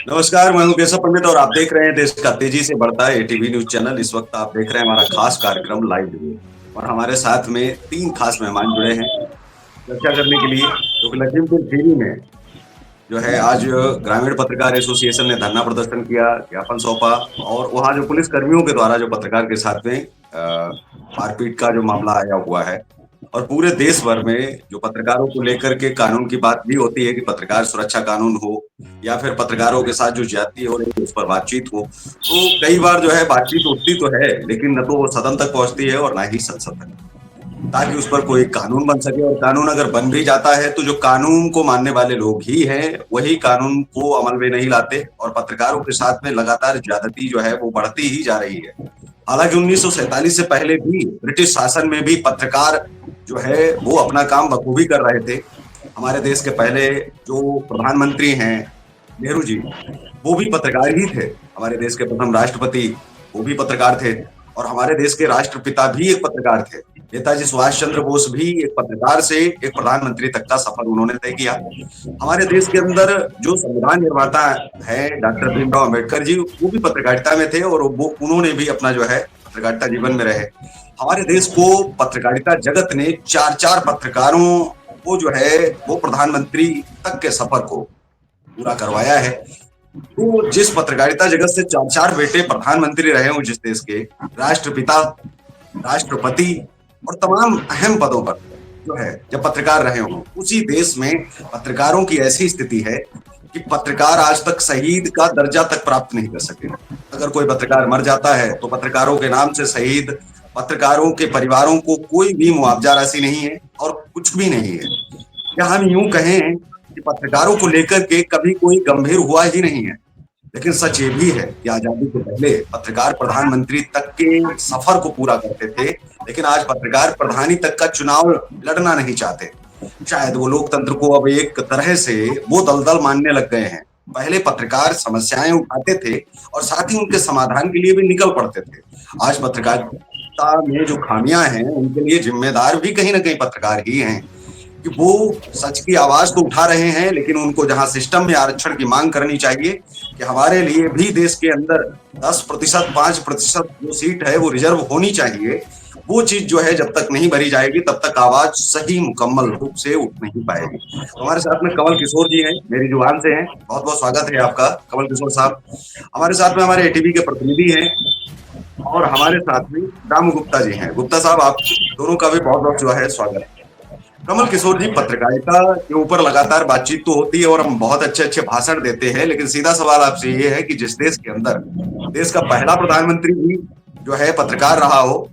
नमस्कार, मैं हूं केशव पंडित और आप देख रहे हैं देश का तेजी से बढ़ता है एटीवी न्यूज चैनल। इस वक्त आप देख रहे हैं हमारा खास कार्यक्रम लाइव डिबेट और हमारे साथ में 3 खास मेहमान जुड़े हैं चर्चा करने के लिए। क्योंकि लखीमपुर खीरी में जो है आज ग्रामीण पत्रकार एसोसिएशन ने धरना प्रदर्शन किया, ज्ञापन सौंपा और वहां जो पुलिस कर्मियों के द्वारा जो पत्रकार के साथ में मारपीट का जो मामला आया हुआ है और पूरे देश भर में जो पत्रकारों को लेकर के कानून की बात भी होती है कि पत्रकार सुरक्षा कानून हो या फिर पत्रकारों के साथ जो ज्यादती हो रही है उस पर बातचीत हो, तो कई बार जो है बातचीत उठती तो है लेकिन न तो वो सदन तक पहुंचती है और ना ही संसद तक, ताकि उस पर कोई कानून बन सके। और कानून अगर बन भी जाता है तो जो कानून को मानने वाले लोग ही हैं वही कानून को अमल में नहीं लाते और पत्रकारों के साथ में लगातार ज्यादती जो है वो बढ़ती ही जा रही है। हालांकि 1947 से पहले भी ब्रिटिश शासन में भी पत्रकार जो है वो अपना काम बखूबी कर रहे थे। हमारे देश के पहले जो प्रधानमंत्री हैं नेहरू जी, वो भी पत्रकार ही थे। हमारे देश के प्रथम राष्ट्रपति वो भी पत्रकार थे और हमारे देश के राष्ट्रपिता भी एक पत्रकार थे। नेताजी सुभाष चंद्र बोस भी एक पत्रकार से एक प्रधानमंत्री तक का सफर उन्होंने तय किया। हमारे देश के अंदर जो संविधान निर्माता है डॉक्टर भीमराव अम्बेडकर जी, वो भी पत्रकारिता में थे और वो उन्होंने भी अपना जो है पत्रकारिता जीवन में रहे। हमारे देश को पत्रकारिता जगत ने चार चार पत्रकारों को जो है वो प्रधानमंत्री तक के सफर को पूरा करवाया है। तो जिस पत्रकारिता जगत से चार चार बेटे प्रधानमंत्री रहे हों, जिस देश के राष्ट्रपिता, राष्ट्रपति और तमाम अहम पदों पर जो है जब पत्रकार रहे हों, उसी देश में पत्रकारों की ऐसी स्थिति है कि पत्रकार आज तक शहीद का दर्जा तक प्राप्त नहीं कर सके। अगर कोई पत्रकार मर जाता है तो पत्रकारों के नाम से शहीद पत्रकारों के परिवारों को कोई भी मुआवजा राशि नहीं है और कुछ भी नहीं है। या हम यूं कहें कि पत्रकारों को लेकर के कभी कोई गंभीर हुआ ही नहीं है। लेकिन सच ये भी है कि आजादी के पहले पत्रकार प्रधानमंत्री तक के सफर को पूरा करते थे, लेकिन आज पत्रकार प्रधानी तक का चुनाव लड़ना नहीं चाहते। शायद वो लोकतंत्र को अब एक तरह से वो दलदल मानने लग गए हैं। पहले पत्रकार समस्याएं उठाते थे और साथ ही उनके समाधान के लिए भी निकल पड़ते थे। आज पत्रकारिता में जो खामियां हैं उनके लिए जिम्मेदार भी कहीं ना कहीं पत्रकार ही हैं कि वो सच की आवाज तो उठा रहे हैं, लेकिन उनको जहां सिस्टम में आरक्षण की मांग करनी चाहिए कि हमारे लिए भी देश के अंदर 10%, 5% जो सीट है वो रिजर्व होनी चाहिए, वो चीज जो है जब तक नहीं भरी जाएगी तब तक आवाज सही मुकम्मल रूप से उठ नहीं पाएगी। तो हमारे साथ में कमल किशोर जी हैं, मेरी जुबान से हैं। बहुत बहुत स्वागत है आपका कमल किशोर साहब। हमारे साथ में हमारे एटीवी के प्रतिनिधि हैं और हमारे साथ में राम गुप्ता जी हैं। गुप्ता साहब, आप दोनों का भी बहुत बहुत जो है स्वागत है। कमल किशोर जी, पत्रकारिता के ऊपर लगातार बातचीत तो होती है और हम बहुत अच्छे अच्छे भाषण देते हैं, लेकिन सीधा सवाल आपसे ये है कि जिस देश के अंदर देश का पहला प्रधानमंत्री भी जो है पत्रकार रहा हो,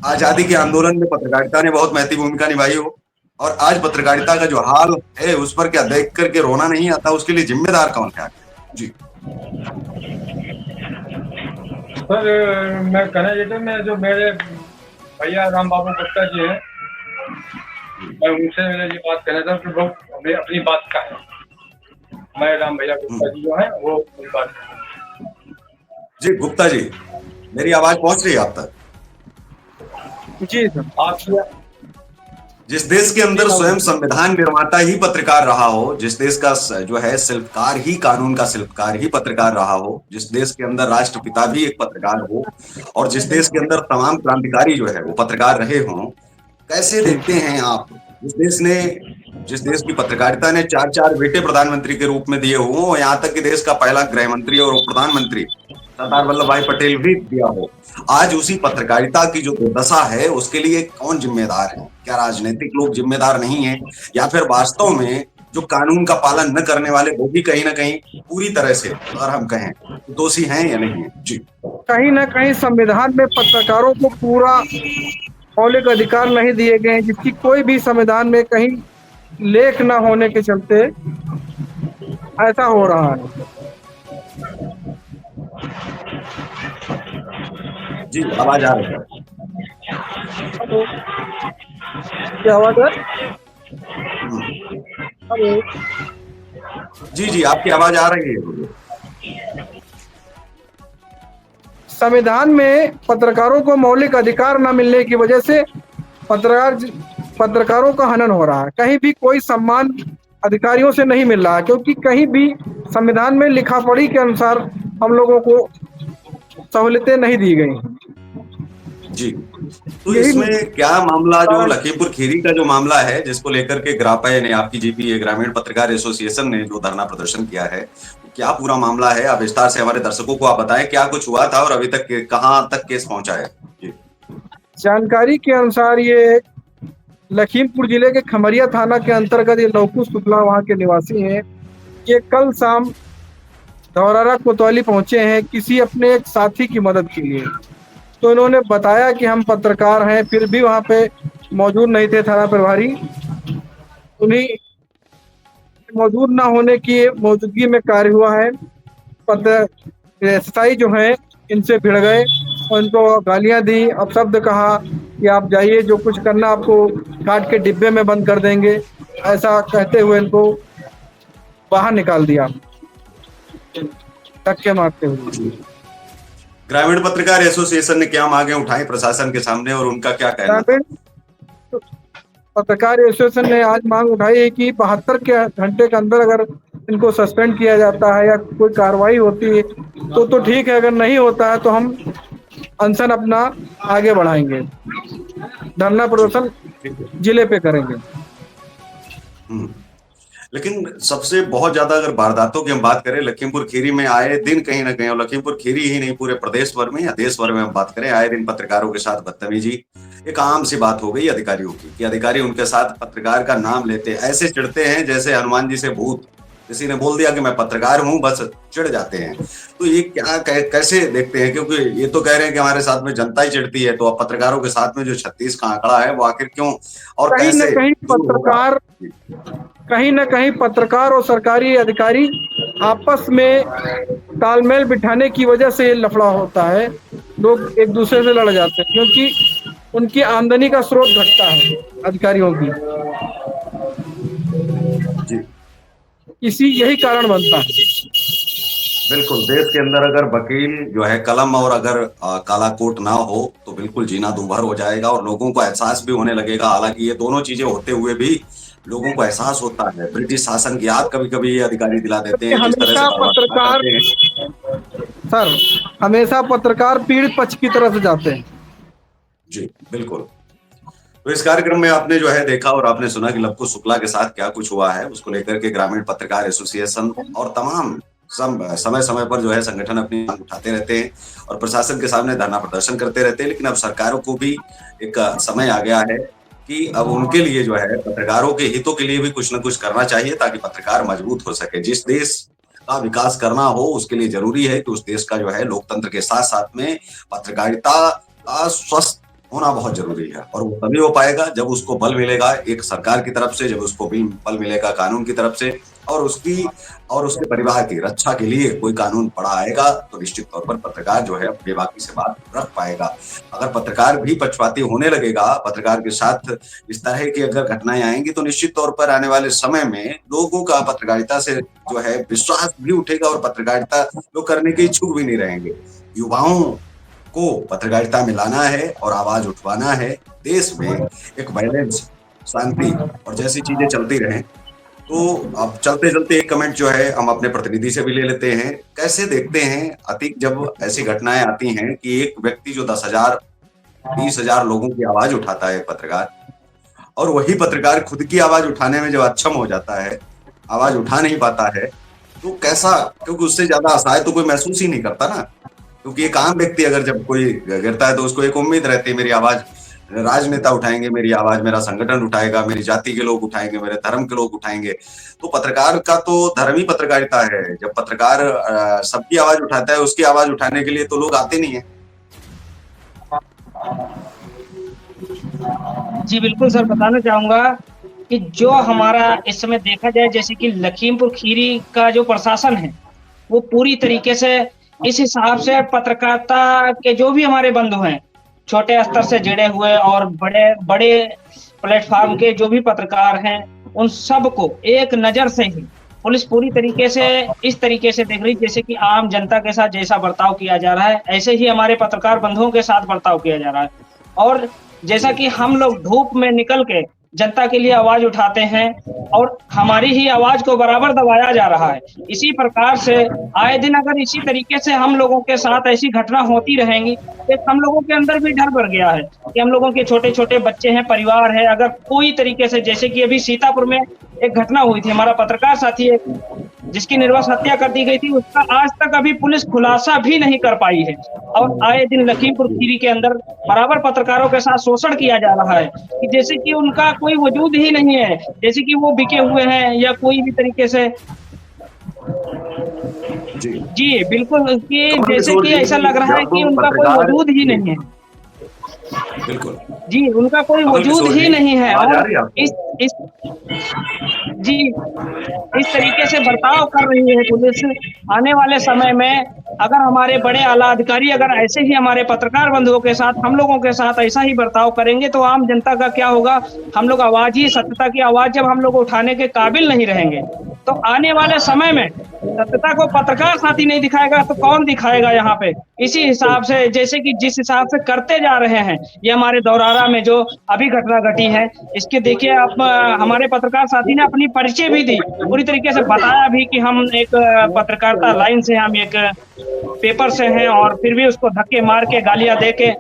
आजादी के आंदोलन में पत्रकारिता ने बहुत महत्वपूर्ण भूमिका निभाई हो, और आज पत्रकारिता का जो हाल है उस पर क्या देख करके रोना नहीं आता? उसके लिए जिम्मेदार कौन है जी? सर, मैं कहना चाहता मैं जो मेरे भैया राम बाबू गुप्ता जी हैं, मैं उनसे मैंने ये बात कहना था कि लोग हमें अपनी बात का है। मैं राम भैया गुप्ता जी जो है वो अपनी बात जी गुप्ता जी, मेरी आवाज पहुंच रही है आप तक? जी सर। आप जिस देश के अंदर स्वयं संविधान निर्माता ही पत्रकार रहा हो, जिस देश का जो है शिल्पकार ही, कानून का शिल्पकार ही पत्रकार रहा हो, जिस देश के अंदर राष्ट्रपिता भी एक पत्रकार हो और जिस देश के अंदर तमाम क्रांतिकारी जो है वो पत्रकार रहे हों, कैसे देखते हैं आप जिस देश की पत्रकारिता ने चार चार बेटे प्रधानमंत्री के रूप में दिए हों और यहाँ तक कि देश का पहला गृह मंत्री और प्रधानमंत्री सरदार वल्लभ भाई पटेल भी दिया हो, आज उसी पत्रकारिता की जो दुर्दशा है उसके लिए कौन जिम्मेदार है? क्या राजनीतिक लोग जिम्मेदार नहीं है या फिर वास्तव में जो कानून का पालन न करने वाले वो भी कहीं ना कहीं पूरी तरह से, अगर हम कहें, दोषी हैं या नहीं है? जी, कहीं ना कहीं संविधान में पत्रकारों को पूरा मौलिक अधिकार नहीं दिए गए, जिसकी कोई भी संविधान में कहीं लेख न होने के चलते ऐसा हो रहा है। जी आवाज आ रही है? क्या आवाज है? हेलो जी जी, आपकी आवाज आ रही है। संविधान में पत्रकारों को मौलिक अधिकार न मिलने की वजह से पत्रकारों का हनन हो रहा है। कहीं भी कोई सम्मान अधिकारियों से नहीं मिल रहा है, क्योंकि कहीं भी संविधान में लिखा पढ़ी के अनुसार हम लोगों को सहूलियतें नहीं दी गई। जी, तो यही इसमें क्या मामला जो कारण लखीमपुर खीरी का जो मामला है, जिसको लेकर के ग्रापा ने, आपकी जीपीए ग्रामीण पत्रकार एसोसिएशन ने जो धरना प्रदर्शन किया है, क्या पूरा मामला है? आप विस्तार से हमारे दर्शकों को आप बताएं, क्या कुछ हुआ था और अभी तक कहाँ तक केस पहुंचा है? जी। जानकारी के अनुसार ये लखीमपुर जिले के खमरिया थाना के अंतर्गत ये लवकुश शुक्ला वहाँ के निवासी हैं। ये कल शाम धौरारा कोतवाली पहुंचे हैं किसी अपने एक साथी की मदद के लिए। तो इन्होंने बताया कि हम पत्रकार हैं, फिर भी वहाँ पे मौजूद नहीं थे थाना प्रभारी। उन्हीं मौजूद ना होने की मौजूदगी में कार्य हुआ है। एसआई जो हैं इनसे भिड़ गए और इनको गालियां दी, अपशब्द कहा कि आप जाइए, जो कुछ करना आपको काट के डिब्बे में बंद कर देंगे, ऐसा कहते हुए इनको बाहर निकाल दिया धक्के मारते हुए। ग्रामीण पत्रकार एसोसिएशन ने क्या मांगे उठाई प्रशासन के सामने और उनका क्या कहना था? पत्रकार एसोसिएशन ने आज मांग उठाई है कि 72 के घंटे के अंदर अगर इनको सस्पेंड किया जाता है या कोई कार्रवाई होती है तो ठीक है, अगर नहीं होता है तो हम अनशन अपना आगे बढ़ाएंगे, धरना प्रदर्शन जिले पे करेंगे। लेकिन सबसे बहुत ज्यादा अगर वारदातों की हम बात करें, लखीमपुर खीरी में आए दिन कहीं ना कहीं, और लखीमपुर खीरी ही नहीं पूरे प्रदेश भर में या देश भर में हम बात करें, आए दिन पत्रकारों के साथ बदतमीजी एक आम सी बात हो गई अधिकारियों की, कि अधिकारी उनके साथ पत्रकार का नाम लेते ऐसे चिढ़ते हैं जैसे हनुमान जी से भूत, किसी ने बोल दिया कि मैं पत्रकार हूं, बस चिढ़ जाते हैं। तो ये क्या कैसे देखते हैं? क्योंकि ये तो कह रहे हैं कि हमारे साथ में जनता ही चिढ़ती है, तो अब पत्रकारों के साथ में जो 36 का आंकड़ा है वो आखिर क्यों और कहीं कैसे न कहीं पत्रकार और सरकारी अधिकारी आपस में तालमेल बिठाने की वजह से लफड़ा होता है। लोग एक दूसरे से लड़ जाते हैं क्योंकि उनकी आमदनी का स्रोत घटता है अधिकारियों की। यही कारण बनता है। बिल्कुल, देश के अंदर अगर वकील जो है कलम और अगर काला कोट ना हो तो बिल्कुल जीना दूभर हो जाएगा और लोगों को एहसास भी होने लगेगा। हालांकि ये दोनों चीजें होते हुए भी लोगों को एहसास होता है। ब्रिटिश शासन की याद कभी कभी ये अधिकारी दिला देते हैं, जिस तरह से पत्रकार सर हमेशा पत्रकार पीड़ित पक्ष की तरफ से जाते हैं। जी बिल्कुल। तो इस कार्यक्रम में आपने जो है देखा और आपने सुना कि लवकुश शुक्ला के साथ क्या कुछ हुआ है, उसको लेकर के ग्रामीण पत्रकार एसोसिएशन और तमाम समय समय पर जो है संगठन अपनी मांग उठाते रहते हैं और प्रशासन के सामने धरना प्रदर्शन करते रहते हैं। लेकिन अब सरकारों को भी एक समय आ गया है कि अब उनके लिए जो है पत्रकारों के हितों के लिए भी कुछ न कुछ करना चाहिए ताकि पत्रकार मजबूत हो सके। जिस देश का विकास करना हो उसके लिए जरूरी है कि उस देश का जो है लोकतंत्र के साथ साथ में पत्रकारिता का स्वस्थ होना बहुत जरूरी है और वो तभी हो पाएगा जब उसको बल मिलेगा एक सरकार की तरफ से, जब उसको भी बल मिलेगा कानून की तरफ से और उसके परिवार की रक्षा के लिए कोई कानून पड़ा आएगा तो निश्चित तौर पर पत्रकार जो है बेबाकी से बात रख पाएगा। अगर पत्रकार भी पक्षपाती होने लगेगा, पत्रकार के साथ इस तरह की अगर घटनाएं आएंगी तो निश्चित तौर पर आने वाले समय में लोगों का पत्रकारिता से जो है विश्वास भी उठेगा और पत्रकारिता लोग करने के इच्छुक भी नहीं रहेंगे। युवाओं को पत्रकारिता में लाना है और आवाज उठवाना है। देश में एक बैलेंस, शांति और जैसी चीजें चलती रहें। तो अब चलते चलते एक कमेंट जो है हम अपने प्रतिनिधि से भी ले लेते हैं। कैसे देखते हैं अतीक जब ऐसी घटनाएं आती हैं कि एक व्यक्ति जो 10,000 20,000 लोगों की आवाज उठाता है पत्रकार, और वही पत्रकार खुद की आवाज उठाने में जब अक्षम हो जाता है, आवाज उठा नहीं पाता है, तो कैसा, क्योंकि उससे ज्यादा असहाय तो कोई महसूस ही नहीं करता ना। क्योंकि एक आम व्यक्ति अगर जब कोई गिरता है तो उसको एक उम्मीद रहती है मेरी आवाज राजनेता उठाएंगे, मेरी आवाज मेरा संगठन उठाएगा, मेरी जाति के लोग उठाएंगे, मेरे धर्म के लोग उठाएंगे। तो पत्रकार का तो धर्म ही पत्रकारिता है। जब पत्रकार सबकी आवाज उठाता है, उसकी आवाज उठाने के लिए तो लोग आते नहीं है। जी बिल्कुल सर, बताना चाहूंगा कि जो हमारा इस समय देखा जाए जैसे कि लखीमपुर खीरी का जो प्रशासन है वो पूरी तरीके से इस हिसाब से पत्रकारिता के जो भी हमारे बंधु हैं, छोटे स्तर से जुड़े हुए और बड़े बड़े प्लेटफॉर्म के जो भी पत्रकार हैं, उन सबको एक नजर से ही पुलिस पूरी तरीके से इस तरीके से देख रही जैसे कि आम जनता के साथ जैसा बर्ताव किया जा रहा है ऐसे ही हमारे पत्रकार बंधुओं के साथ बर्ताव किया जा रहा है। और जैसा कि हम लोग धूप में निकल के जनता के लिए आवाज उठाते हैं और हमारी ही आवाज को बराबर दबाया जा रहा है। इसी प्रकार से आए दिन अगर इसी तरीके से हम लोगों के साथ ऐसी घटना होती रहेंगी, तो हम लोगों के अंदर भी डर बढ़ गया है कि हम लोगों के छोटे-छोटे बच्चे हैं, परिवार है, अगर कोई तरीके से जैसे कि अभी सीतापुर में एक घटना हुई थी, हमारा पत्रकार साथी एक जिसकी निर्वंश हत्या कर दी गई थी, उसका आज तक अभी पुलिस खुलासा भी नहीं कर पाई है। और आए दिन लखीमपुर खीरी के अंदर बराबर पत्रकारों के साथ शोषण किया जा रहा है कि जैसे कि उनका कोई वजूद ही नहीं है, जैसे कि वो बिके हुए हैं या कोई भी तरीके से। जी जी, बिल्कुल कि कमल जैसे किशोर कि जी, ऐसा लग रहा है जब कि उनका कोई पत्रकार वजूद ही जी, नहीं है। बिल्कुल जी, उनका कोई कमल वजूद किशोर ही जी, नहीं है आवाज आ और रही है आपको? इस जी, इस तरीके से बर्ताव कर रही है पुलिस। आने वाले समय में अगर हमारे बड़े आला अधिकारी अगर ऐसे ही हमारे पत्रकार बंधुओं के साथ, हम लोगों के साथ ऐसा ही बर्ताव करेंगे तो आम जनता का क्या होगा? हम लोग आवाज़ ही सत्यता की आवाज़ जब हम लोग उठाने के काबिल नहीं रहेंगे, तो आने वाले समय में सत्यता को पत्रकार साथी नहीं दिखाएगा तो कौन दिखाएगा यहाँ पे? इसी हिसाब से जैसे कि जिस हिसाब से करते जा रहे हैं, ये हमारे दौरारा में जो अभी घटना घटी है, इसके देखिए आप हमारे पत्रकार साथी ने अपनी परिचय भी दी, पूरी तरीके से बताया भी कि हम एक पत्रकारिता लाइन से हम एक पेपर से हैं और फिर भी उसको धक्के मार के, गालियाँ दे के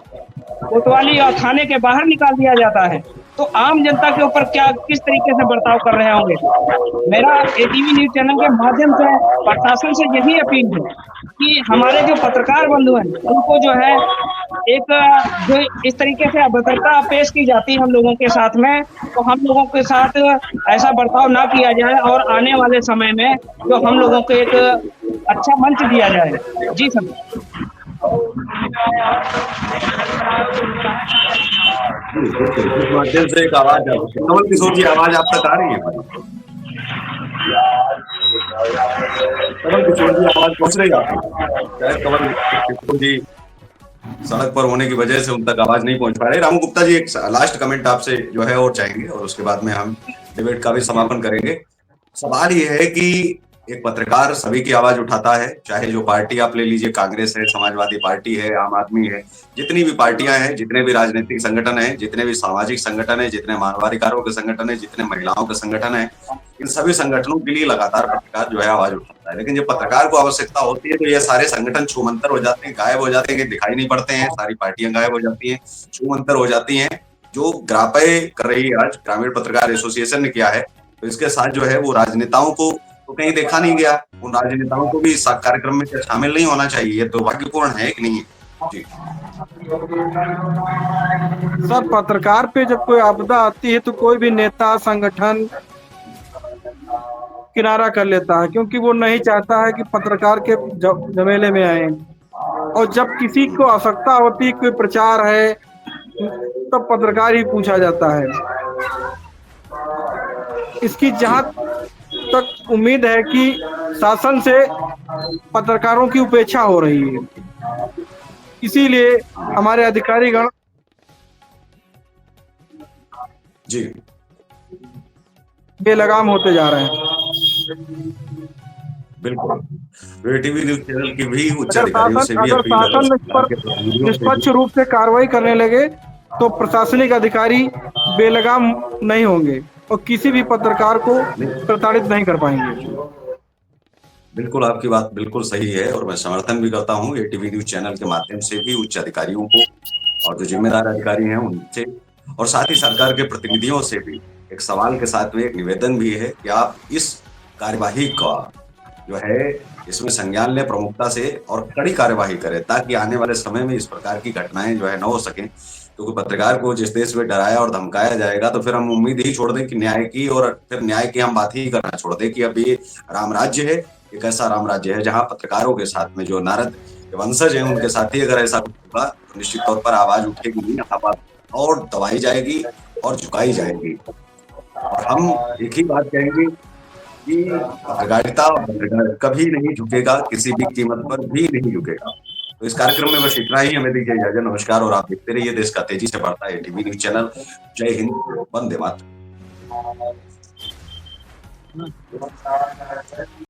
कोतवाली और थाने के बाहर निकाल दिया जाता है। तो आम जनता के ऊपर क्या किस तरीके से बर्ताव कर रहे होंगे? मेरा एटीवी न्यूज़ चैनल के माध्यम से प्रशासन से यही अपील है कि हमारे जो पत्रकार बंधु हैं, उनको जो है एक जो इस तरीके से अभद्रता पेश की जाती है हम लोगों के साथ में, तो हम लोगों के साथ ऐसा बर्ताव ना किया जाए और आने वाले समय में जो हम लोगों को एक अच्छा मंच दिया जाए। जी सर। जी, बिल्कुल इस माध्यम से एक आवाज आ सकती है। कमल किशोर जी, आवाज आप तक आ रही है हमारी? कमल किशोर जी, आवाज पहुंच रही है आप तक? शायद कमल किशोर जी सड़क पर होने की वजह से उन तक आवाज नहीं पहुंच पा रही। रामू गुप्ता जी, एक लास्ट कमेंट आपसे जो है और चाहेंगे और उसके बाद में हम डिबेट का भी समापन करेंगे। सवाल ये है कि एक पत्रकार सभी की आवाज उठाता है, चाहे जो पार्टी आप ले लीजिए, कांग्रेस है, समाजवादी पार्टी है, आम आदमी है, जितनी भी पार्टियां हैं, जितने भी राजनीतिक संगठन हैं, जितने भी सामाजिक संगठन हैं, जितने मानवाधिकारों के संगठन हैं, जितने महिलाओं के संगठन हैं, इन सभी संगठनों के लिए लगातार पत्रकार जो है आवाज उठाता है। लेकिन जब पत्रकार को आवश्यकता होती है तो ये सारे संगठन छूमंतर हो जाते हैं, गायब हो जाते हैं, दिखाई नहीं पड़ते हैं, सारी पार्टियां गायब हो जाती हैं, छूमंतर हो जाती हैं। जो ग्रापय कर रही है आज ग्रामीण पत्रकार एसोसिएशन ने किया है, तो इसके साथ जो है वो राजनेताओं को तो कहीं देखा नहीं गया। उन राजनेताओं को भी इस कार्यक्रम में शामिल नहीं होना चाहिए। ये दुर्भाग्यपूर्ण है कि नहीं? जी सर, पत्रकार पे जब कोई आपदा आती है तो कोई भी नेता संगठन किनारा कर लेता है, क्योंकि वो नहीं चाहता है कि पत्रकार के झमेले में आए। और जब किसी को आवश्यकता होती, कोई प्रचार है, तब पत्रकार ही पूछा जाता है। इसकी जहां तक उम्मीद है कि शासन से पत्रकारों की उपेक्षा हो रही है, इसीलिए हमारे अधिकारीगण जी बेलगाम होते जा रहे हैं। बिल्कुल, एटीवी न्यूज चैनल की भी उच्च अगर अधिकारियों से भी अपील है, शासन इस पर निष्पक्ष रूप से कार्रवाई करने लगे तो प्रशासनिक अधिकारी बेलगाम नहीं होंगे और किसी भी पत्रकार को प्रताड़ित नहीं कर पाएंगे। बिल्कुल, आपकी बात बिल्कुल सही है और मैं समर्थन भी करता हूँ एटीवी न्यूज चैनल के माध्यम से भी उच्च अधिकारियों को और जो जिम्मेदार अधिकारी हैं उनसे और साथ ही सरकार के प्रतिनिधियों से भी एक सवाल के साथ में एक निवेदन भी है कि आप इस कार्यवाही का जो है इसमें संज्ञान लें प्रमुखता से और कड़ी कार्यवाही करें, ताकि आने वाले समय में इस प्रकार की घटनाएं जो है न हो सकें। क्योंकि पत्रकार को जिस देश में डराया और धमकाया जाएगा तो फिर हम उम्मीद ही छोड़ दें कि न्याय की, और फिर न्याय की हम बात ही करना छोड़ दें कि अब ये राम राज्य है। एक ऐसा राम राज्य है जहां पत्रकारों के साथ में जो नारद के वंशज हैं उनके साथ ही अगर ऐसा कुछ होगा तो निश्चित तौर पर आवाज उठेगी नहीं, आवाज और दबाई जाएगी और झुकाई जाएगी। और हम एक ही बात कहेंगे कि पत्रकारिता कभी नहीं झुकेगा, किसी भी कीमत पर भी नहीं झुकेगा। तो इस कार्यक्रम में बस इतना ही, हमें दीजिए इजाजत। नमस्कार और आप देखते रहिए देश का तेजी से बढ़ता है एटीवी न्यूज चैनल। जय हिंद, वंदे मातरम।